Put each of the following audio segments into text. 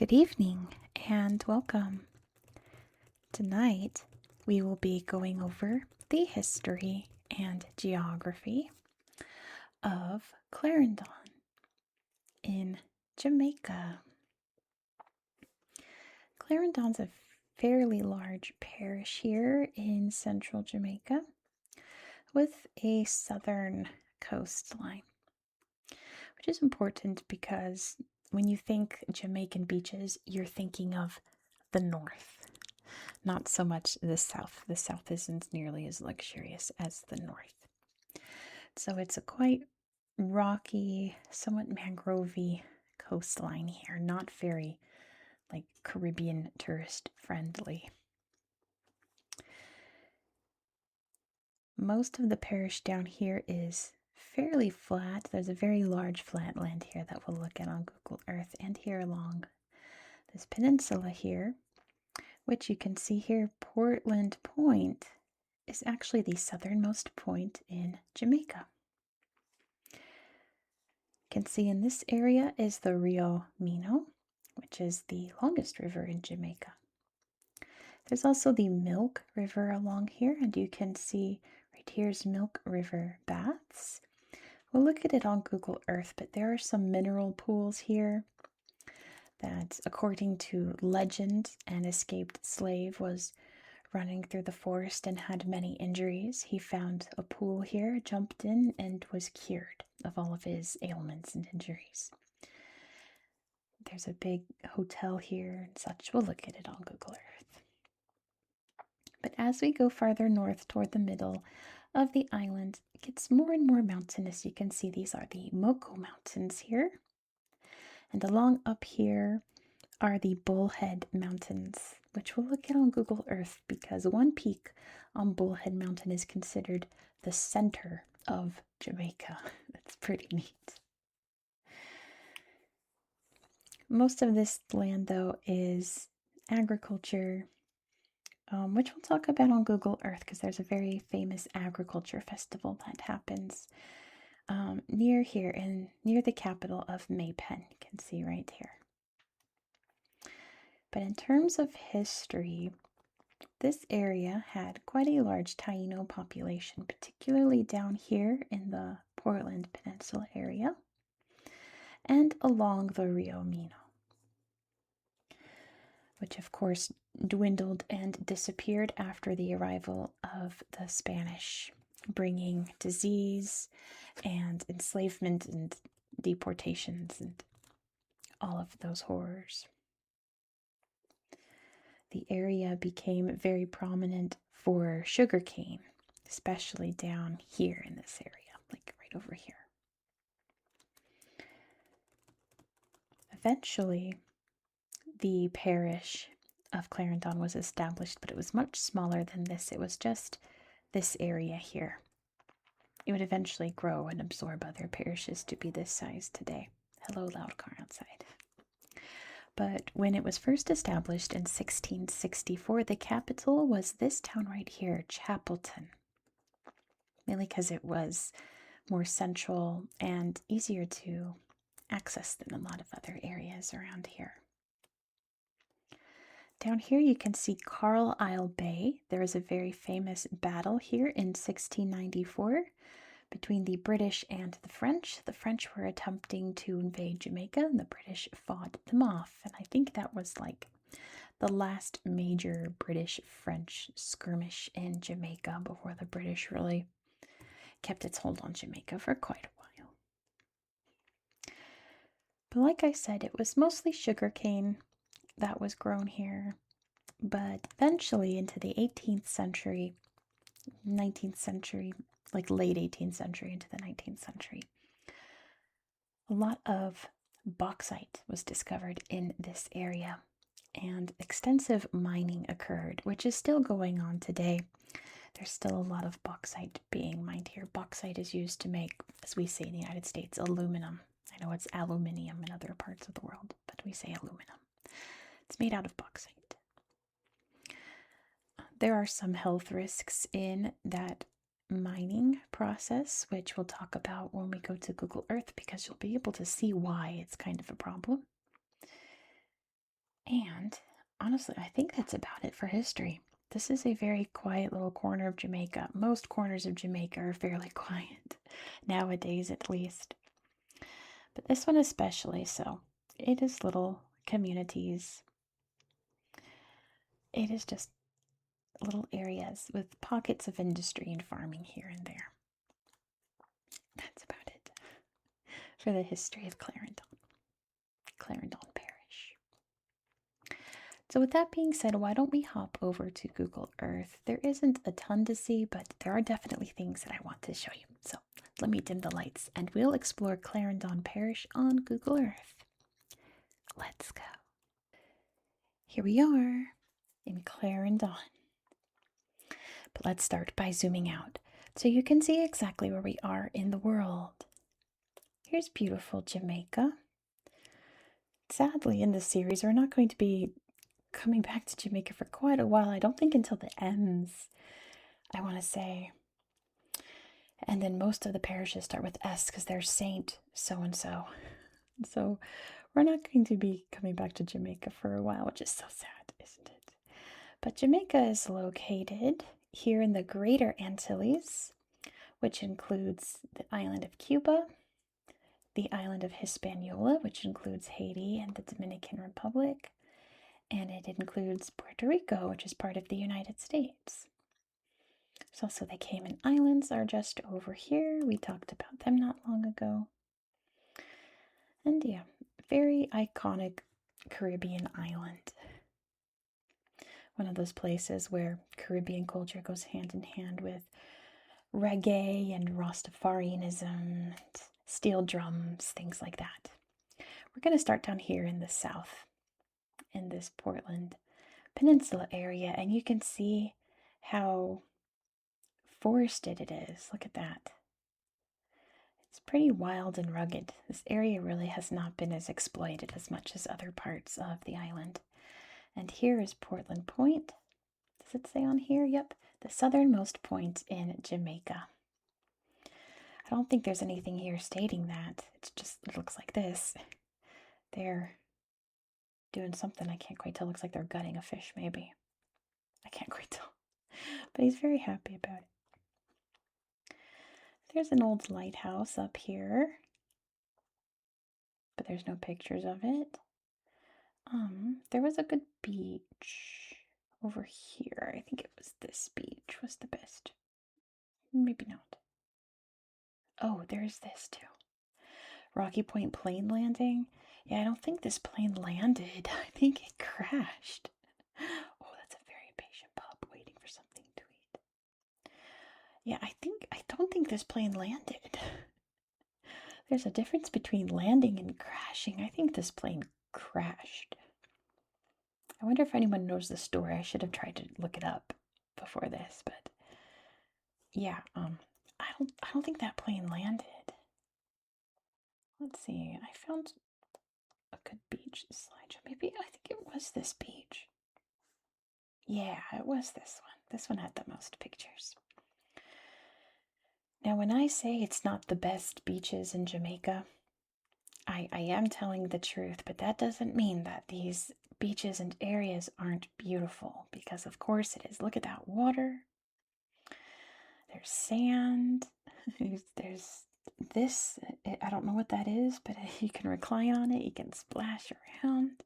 Good evening and welcome. Tonight we will be going over the history and geography of Clarendon in Jamaica. Clarendon's a fairly large parish here in central Jamaica with a southern coastline, which is important because when you think Jamaican beaches, you're thinking of the north, not so much the south. The south isn't nearly as luxurious as the north. So it's a quite rocky, somewhat mangrovey coastline here, not very like Caribbean tourist friendly. Most of the parish down here is fairly flat. There's a very large flatland here that we'll look at on Google Earth, and here along this peninsula here, which you can see here, Portland Point is actually the southernmost point in Jamaica. You can see in this area is the Rio Mino, which is the longest river in Jamaica. There's also the Milk River along here, and you can see right here's Milk River Baths. We'll look at it on Google Earth, but there are some mineral pools here that, according to legend, an escaped slave was running through the forest and had many injuries. He found a pool here, jumped in, and was cured of all of his ailments and injuries. There's a big hotel here and such. We'll look at it on Google Earth. But as we go farther north toward the middle of the island, it gets more and more mountainous. You can see these are the Moko Mountains here. And along up here are the Bullhead Mountains, which we'll look at on Google Earth because one peak on Bullhead Mountain is considered the center of Jamaica. That's pretty neat. Most of this land, though, is agriculture, which we'll talk about on Google Earth because there's a very famous agriculture festival that happens near here and near the capital of Maypen. You can see right here. But in terms of history, this area had quite a large Taino population, particularly down here in the Portland Peninsula area and along the Rio Mino, which of course dwindled and disappeared after the arrival of the Spanish, bringing disease and enslavement and deportations and all of those horrors. The area became very prominent for sugarcane, especially down here in this area, like right over here. Eventually, the parish of Clarendon was established, but it was much smaller than this. It was just this area here. It would eventually grow and absorb other parishes to be this size today. Hello, loud car outside. But when it was first established in 1664, the capital was this town right here, Chapelton, mainly because it was more central and easier to access than a lot of other areas around here. Down here you can see Carlisle Bay. There is a very famous battle here in 1694 between the British and the French. The French were attempting to invade Jamaica and the British fought them off. And I think that was like the last major British-French skirmish in Jamaica before the British really kept its hold on Jamaica for quite a while. But like I said, it was mostly sugarcane that was grown here. But eventually into the 18th century, 19th century, like late 18th century into the 19th century, a lot of bauxite was discovered in this area and extensive mining occurred, which is still going on today. There's still a lot of bauxite being mined here. Bauxite is used to make, as we say in the United States, aluminum. I know it's aluminium in other parts of the world, but we say aluminum. It's made out of bauxite. There are some health risks in that mining process, which we'll talk about when we go to Google Earth because you'll be able to see why it's kind of a problem. And honestly, I think that's about it for history. This is a very quiet little corner of Jamaica. Most corners of Jamaica are fairly quiet, nowadays at least. But this one especially so. It is little communities. It is just little areas with pockets of industry and farming here and there. That's about it for the history of Clarendon Parish. So with that being said, why don't we hop over to Google Earth? There isn't a ton to see, but there are definitely things that I want to show you. So let me dim the lights and we'll explore Clarendon Parish on Google Earth. Let's go. Here we are in Clarendon. But let's start by zooming out so you can see exactly where we are in the world. Here's beautiful Jamaica. Sadly, in this series, we're not going to be coming back to Jamaica for quite a while. I don't think until the M's, I want to say. And then most of the parishes start with S because they're Saint so-and-so. So we're not going to be coming back to Jamaica for a while, which is so sad, isn't it? But Jamaica is located here in the Greater Antilles, which includes the island of Cuba, the island of Hispaniola, which includes Haiti and the Dominican Republic, and it includes Puerto Rico, which is part of the United States. There's also the Cayman Islands are just over here. We talked about them not long ago. And yeah, very iconic Caribbean island. One of those places where Caribbean culture goes hand in hand with reggae and Rastafarianism, and steel drums, things like that. We're going to start down here in the south, in this Portland Peninsula area, and you can see how forested it is. Look at that. It's pretty wild and rugged. This area really has not been as exploited as much as other parts of the island. And here is Portland Point. Does it say on here? Yep, the southernmost point in Jamaica. I don't think there's anything here stating that. It's just, it looks like this. They're doing something. I can't quite tell. Looks like they're gutting a fish, maybe. I can't quite tell. But he's very happy about it. There's an old lighthouse up here, but there's no pictures of it. There was a good beach over here. I think it was this beach was the best. Maybe not. Oh, there's this too. Rocky Point plane landing. Yeah, I don't think this plane landed. I think it crashed. Oh, that's a very impatient pup waiting for something to eat. Yeah, I don't think this plane landed. There's a difference between landing and crashing. I think this plane crashed. I wonder if anyone knows the story. I should have tried to look it up before this, but yeah, I don't think that plane landed. Let's see. I found a good beach slideshow. Maybe I think it was this beach. Yeah, it was this one. This one had the most pictures. Now, when I say it's not the best beaches in Jamaica, I am telling the truth, but that doesn't mean that these beaches and areas aren't beautiful, because of course it is. Look at that water. There's sand. There's this. I don't know what that is, but you can recline on it. You can splash around.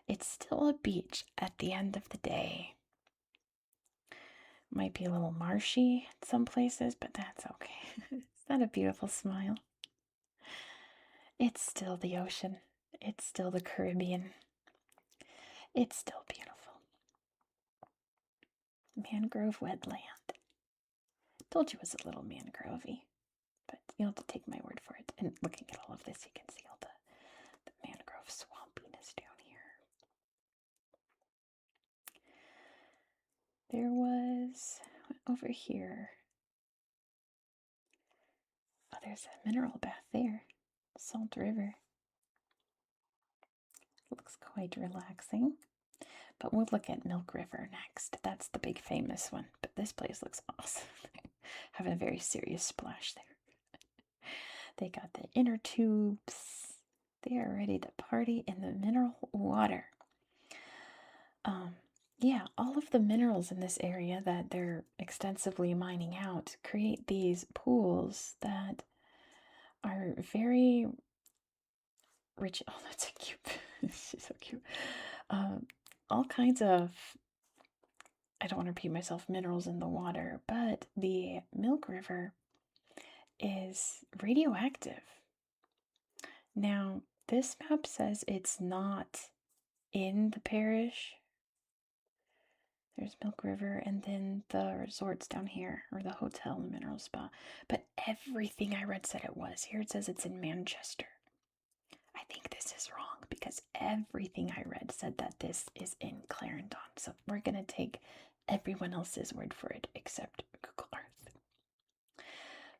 It's still a beach at the end of the day. Might be a little marshy in some places, but that's okay. Is that a beautiful smile? It's still the ocean. It's still the Caribbean. It's still beautiful. Mangrove wetland. Told you it was a little mangrovey, but you'll have to take my word for it. And looking at all of this, you can see all the mangrove swampiness down here. There was over here. Oh, there's a mineral bath there. Salt River. Looks quite relaxing. But we'll look at Milk River next. That's the big famous one. But this place looks awesome. Having a very serious splash there. They got the inner tubes. They are ready to party in the mineral water. Um, yeah, all of the minerals in this area that they're extensively mining out create these pools that are very rich. Oh, that's so cute. She's so cute. Um, all kinds of, I don't want to repeat myself, minerals in the water, but the Milk River is radioactive. Now, this map says it's not in the parish. There's Milk River and then the resorts down here, or the hotel and mineral spa. But everything I read said it was. Here it says it's in Manchester. I think this is wrong because everything I read said that this is in Clarendon. So we're going to take everyone else's word for it except Google Earth.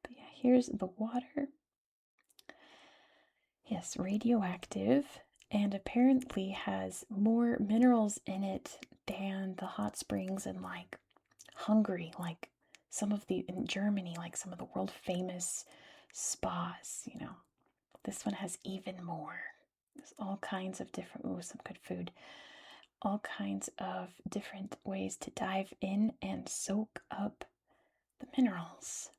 But yeah, here's the water. Yes, radioactive, and apparently has more minerals in it than the hot springs in like Hungary, like some of the in Germany, like some of the world famous spas, you know. This one has even more. There's all kinds of different, ooh, some good food. All kinds of different ways to dive in and soak up the minerals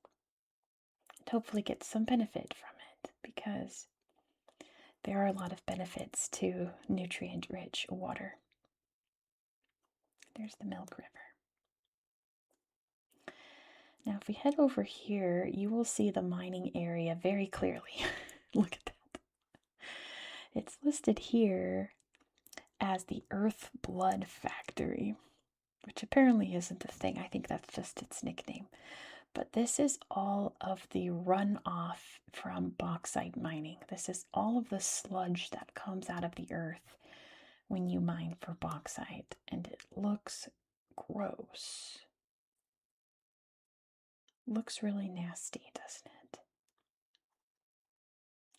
and hopefully get some benefit from it because there are a lot of benefits to nutrient rich water. There's the Milk River. Now, if we head over here, you will see the mining area very clearly. Look at that. It's listed here as the Earth Blood Factory, which apparently isn't a thing. I think that's just its nickname. But this is all of the runoff from bauxite mining. This is all of the sludge that comes out of the earth when you mine for bauxite, and it looks gross. Looks really nasty, doesn't it?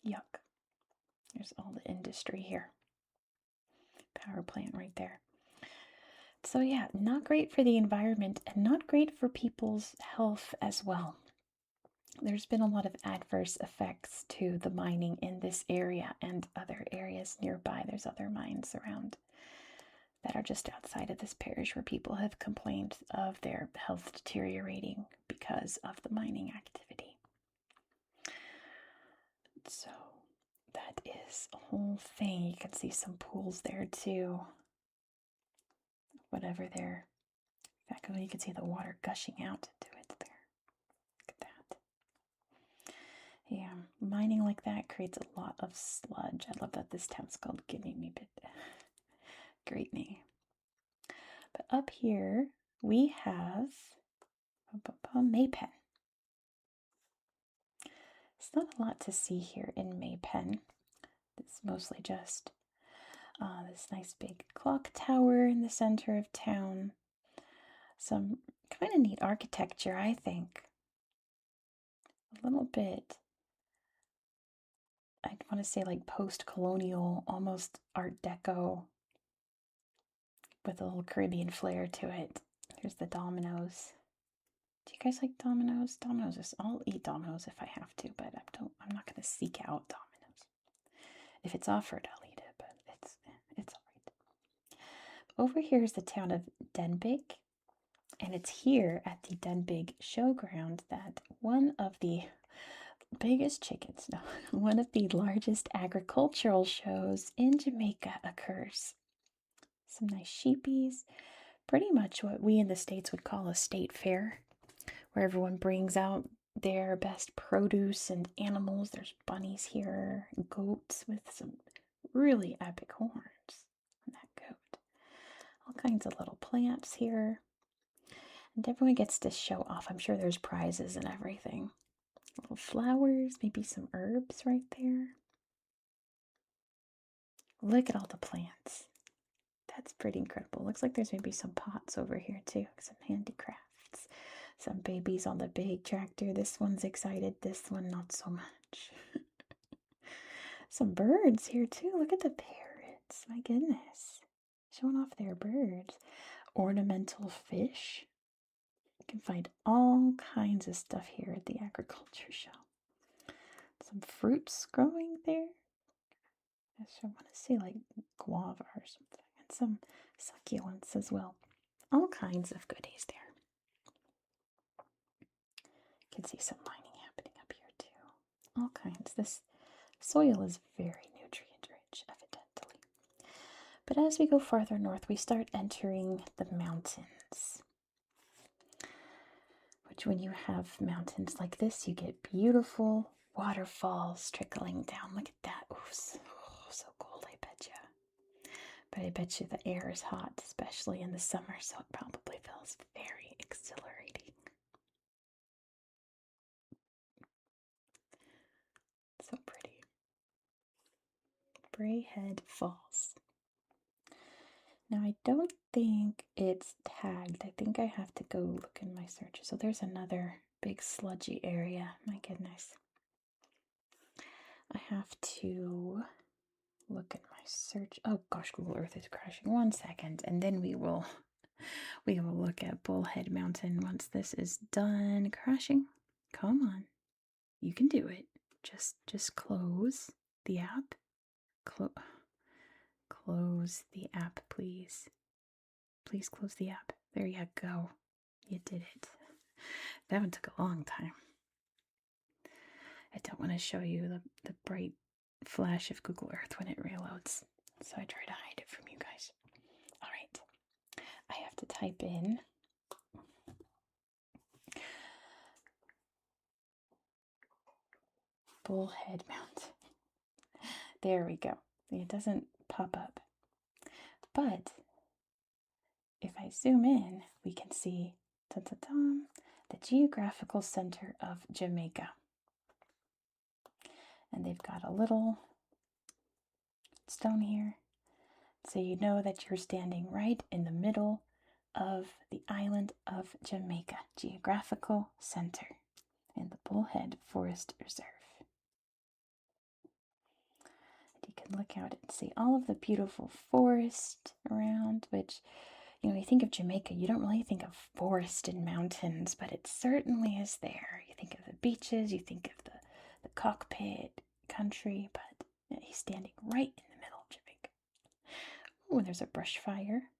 Yuck. There's all the industry here. Power plant right there. So yeah, not great for the environment and not great for people's health as well. There's been a lot of adverse effects to the mining in this area and other areas nearby. There's other mines around that are just outside of this parish where people have complained of their health deteriorating because of the mining activity. So that is a whole thing. You can see some pools there too. Whatever they're, in fact, you can see the water gushing out into it there. Look at that. Yeah, mining like that creates a lot of sludge. I love that this town's called Gimme Me Bit. Great name. But up here we have Maypen. It's not a lot to see here in Maypen. It's mostly just this nice big clock tower in the center of town. Some kind of neat architecture, I think. A little bit, I want to say like post-colonial, almost Art Deco with a little Caribbean flair to it. Here's the Domino's. Do you guys like Domino's? Domino's is, I'll eat Domino's if I have to, but I'm not going to seek out Domino's. If it's offered, I'll eat it, but it's all right. Over here is the town of Denbigh, and it's here at the Denbigh Showground that one of the biggest chickens, no, one of the largest agricultural shows in Jamaica occurs. Some nice sheepies, pretty much what we in the States would call a state fair, where everyone brings out their best produce and animals. There's bunnies here, goats with some really epic horns on that goat. All kinds of little plants here. And everyone gets to show off. I'm sure there's prizes and everything. Little flowers, maybe some herbs right there. Look at all the plants. That's pretty incredible. Looks like there's maybe some pots over here too, some handicrafts. Some babies on the big tractor. This one's excited, this one not so much. Some birds here too. Look at the parrots. My goodness. Showing off their birds. Ornamental fish. You can find all kinds of stuff here at the agriculture show. Some fruits growing there. I want to say like guava or something. And some succulents as well. All kinds of goodies there. You can see some mining happening up here too. All kinds. This soil is very nutrient rich, evidently. But as we go farther north, we start entering the mountains. Which, when you have mountains like this, you get beautiful waterfalls trickling down. Look at that. Ooh, so cold, I bet you. But I bet you the air is hot, especially in the summer, so it probably feels very exhilarating. So pretty. Brayhead Falls. Now, I don't think it's tagged. I think I have to go look in my searches. So there's another big sludgy area. My goodness. I have to look at my search. Oh gosh, Google Earth is crashing. 1 second, and then we will look at Bullhead Mountain once this is done crashing. Come on. You can do it. Just close the app. Close the app, please. Please close the app. There you go. You did it. That one took a long time. I don't want to show you the bright flash of Google Earth when it reloads, so I try to hide it from you guys. All right. I have to type in Bullhead Mountain. There we go. It doesn't pop up. But if I zoom in, we can see the Geographical Center of Jamaica. And they've got a little stone here, so you know that you're standing right in the middle of the island of Jamaica. Geographical Center in the Bullhead Forest Reserve. And you can look out and see all of the beautiful forest around, which, you know, you think of Jamaica, you don't really think of forest and mountains, but it certainly is there. You think of the beaches, you think of the cockpit country, but he's standing right in the middle of Jamaica. Oh, there's a brush fire,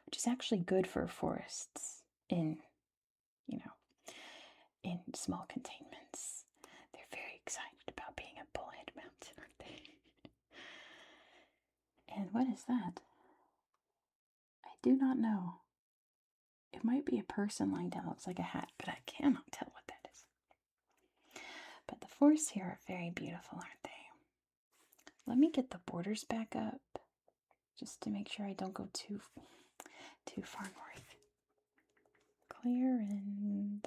which is actually good for forests in small containments. They're very excited about being at Bullhead Mountain, aren't they? And what is that? I do not know. It might be a person lying down. It looks like a hat, but I cannot tell what that is. But the forests here are very beautiful, aren't they? Let me get the borders back up, just to make sure I don't go too far north. Clarendon.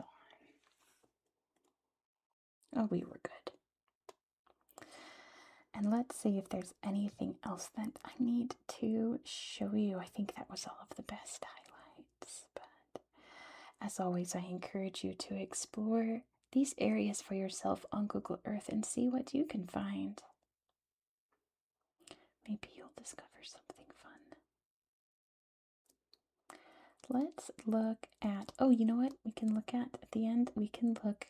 Oh, we were good. And let's see if there's anything else that I need to show you. I think that was all of the best highlights. But as always, I encourage you to explore these areas for yourself on Google Earth and see what you can find. Maybe you'll discover something fun. Let's look at, oh, you know what we can look at the end? We can look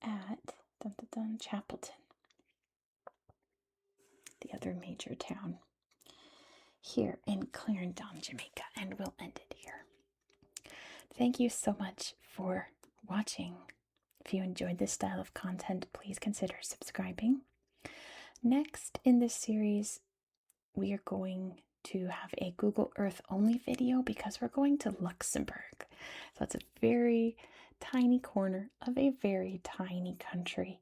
at Chapelton, the other major town here in Clarendon, Jamaica, and we'll end it here. Thank you so much for watching. If you enjoyed this style of content, please consider subscribing. Next in this series, we are going to have a Google Earth only video because we're going to Luxembourg. So it's a very tiny corner of a very tiny country.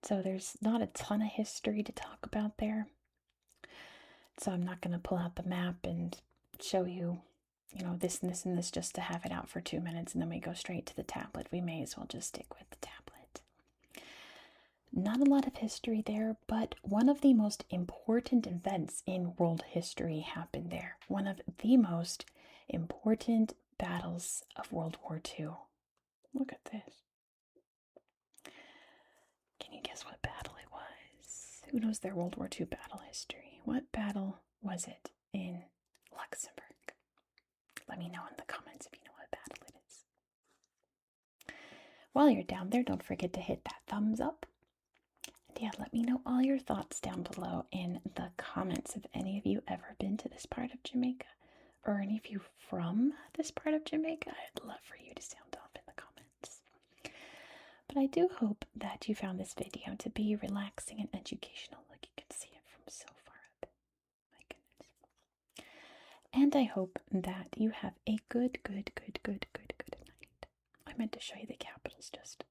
So there's not a ton of history to talk about there. So I'm not going to pull out the map and show you, this and this and this just to have it out for 2 minutes and then we go straight to the tablet. We may as well just stick with the tablet. Not a lot of history there, but one of the most important events in world history happened there. One of the most important battles of World War II. Look at this. Can you guess what battle it was? Who knows their World War II battle history? What battle was it in Luxembourg? Let me know in the comments if you know what battle it is. While you're down there, don't forget to hit that thumbs up. Yeah, let me know all your thoughts down below in the comments. If any of you ever been to this part of Jamaica, or any of you from this part of Jamaica, I'd love for you to sound off in the comments. But I do hope that you found this video to be relaxing and educational. Look, you can see it from so far up. My goodness. And I hope that you have a good night. I meant to show you the capitals just